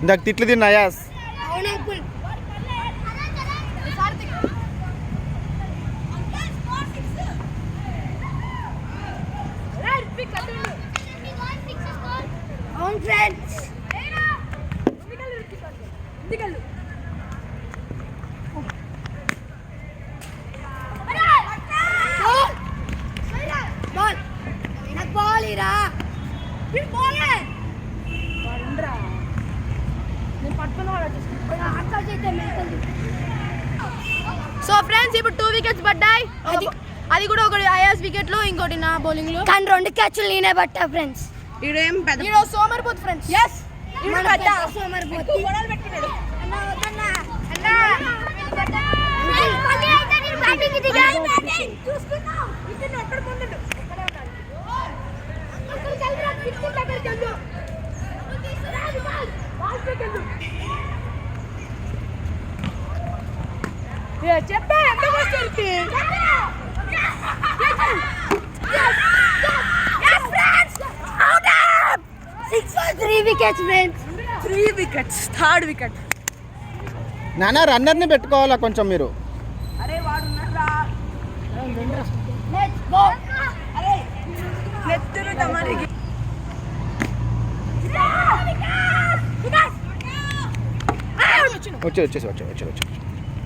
ఇందాక తిట్లు తిన్నా యాస్. సో ఫ్రెండ్స్ ఇప్పుడు 2 వికెట్స్ పడ్డాయి. అది కూడా ఒకటి ఐఎస్ వికెట్ లో ఇంకోటి నా బౌలింగ్ లో. కానీ 2 క్యాచ్లు నేనే పట్టా ఫ్రెండ్స్. ఈడేం పెద్ద ఈడో సోమర్పోత్ ఫ్రెండ్స్. yes మన పెద్ద సోమర్పోత్ గోడలు పెట్టుకున్నాడు. అన్న వదన్నా అన్న మళ్ళీ అయితే నేను బ్యాటింగ్ దిగా చూస్తున్నా. ఇతను ఎక్కడ పొందడు ఎక్కడే ఉన్నాడు. అక్కడ చల్రా పిచ్చి దగ్గరికి వెళ్ళు. నువ్వు తీసురా బాల్ వెళ్ళు. ఏ చెప్పా ఎంత వస్తుంది. yes friends out up 6 for 3 wickets friends. 3 wickets third wicket. నానా రన్నర్ని పెట్టుకోవాలా కొంచెం మీరు. అరే వాడు ఉన్నారా. let's go. అరే నెత్తురు తమరికి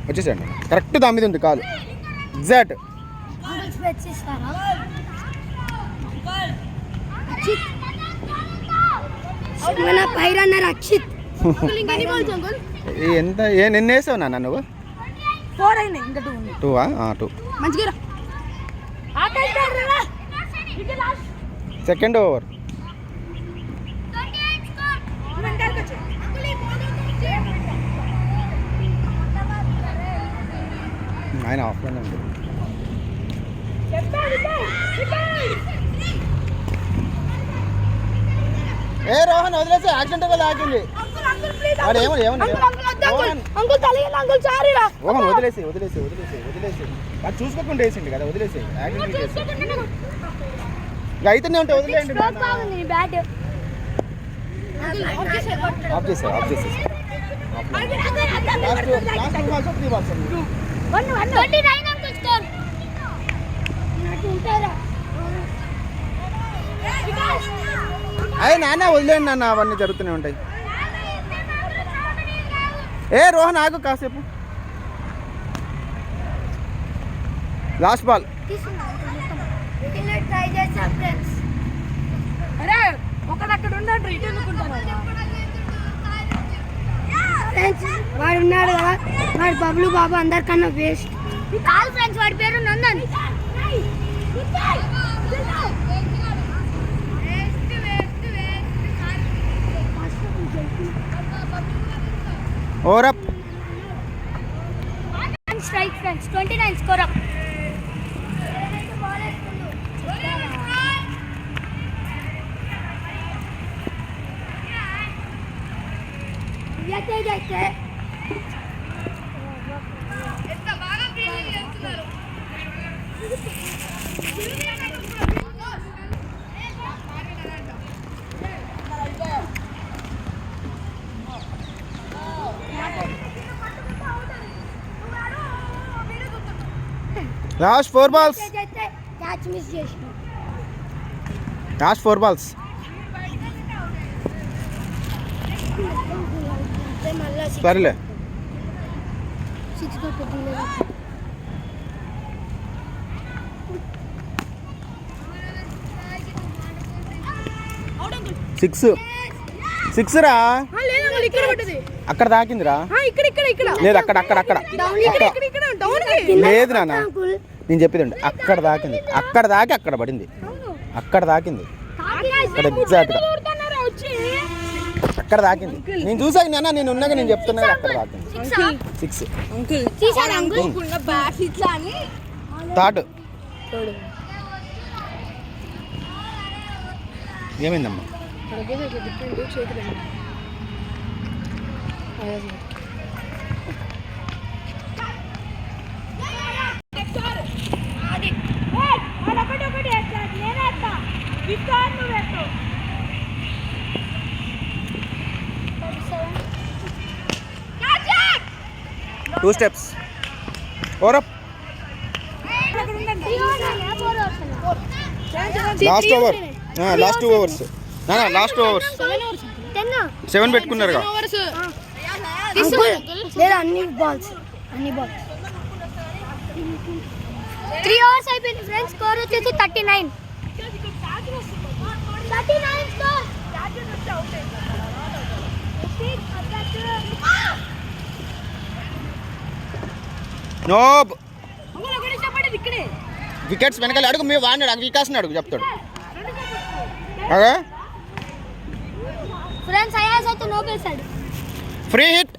వచ్చేసండి. కరెక్ట్ దాని మీద ఉంది కాలు. ఎగ్జాక్ట్. మన పైరన్నర్ అక్షిత్. ఎంత ఎన్ని వేసావు నాన్న నువ్వు? 4 అయినాయి ఇంకా 2 ఉంది. 2 మంచిగా సెకండ్ ఓవర్. ఆయన ఆఫ్లైన్ ఉంది. ఏ రోహన్ వదిలేసి యాక్సిడెంట్ గా తాకింది. రోహన్ వదిలేసి అది చూసుకోకుండా వేసిండు కదా. వదిలేసి అయితేనే ఉంటే వదిలేయండి. ఆఫ్ చేసేసి అయ్యి నాన్న వదిలేండి నాన్న. అవన్నీ జరుగుతూనే ఉంటాయి. ఏ రోహన్ ఆగు కాసేపు. Last ball. అరే ఒకడక్కడ ఉన్నాడు ఇటు అనుకుంటాను. వాడు ఉన్నాడు కదా, వాడు బబ్లు బాబు అందరికన్నా వేస్ట్. కాల్ ఫ్రెండ్స్ వాడి పేరు Nandan. Over up. Strike friends 29 score up. Last 4 balls. Catch miss చేసిన. Last 4 balls. సరేలే. 6 కొట్టింది. 6 రా. అక్కడ తాకిందిరా. లేదు అక్కడ లేదు నాన్న. నేను చెప్పేదండి అక్కడ తాకింది. అక్కడ తాకి అక్కడ పడింది. అక్కడ తాకింది. అక్కడ ఎగ్జాక్ట్గా అక్కడ తాకింది. నేను చూసాను నాన్న. నేను ఉన్నాగా నేను చెప్తున్నా అక్కడ తాకింది. 6 థర్డ్. ఏమైందమ్మా? 2 steps over last over last 2 overs last 2 overs 7 పెట్టుకున్నారుగా లేదా అన్ని బాల్స్ 3 అవర్స్ అయిపోయింది ఫ్రెండ్స్. స్కోర్ వచ్చేసి 39 స్కోర్. నోబ్ వికెట్స్ వెనకాల అడుగు మీ వాడినాడు వికాస్ని అడుగు చెప్తాడు అగా ఫ్రెండ్స్ అయాస్ అయితే నో వేసాడు. ఫ్రీ హిట్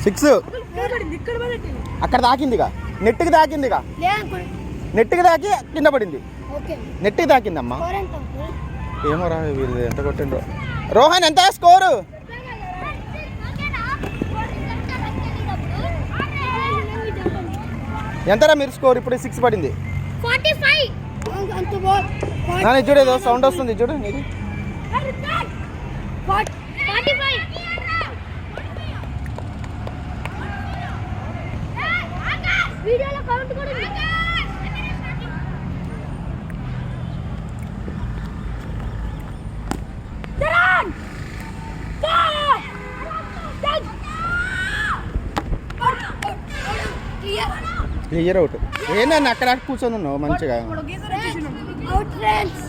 సిక్స్ అక్కడ తాకిందిగా నెట్కి తాకిందిగా నెట్కి తాకి కింద పడింది. నెట్కి తాకిందమ్మా. ఏమో రా వీరు ఎంత కొట్టిండ్రో. రోహన్ ఎంత స్కోరు? ఎంతరా మీరు స్కోర్? ఇప్పుడు 6 పడింది. చూడు ఏదో సౌండ్ వస్తుంది చూడు నీది. వీడియోలో కౌంట్ కూడా ఉంది. Clear out. ఏంటన్నా అక్కడ కూర్చొని ఉన్నావు మంచిగా. Out friends.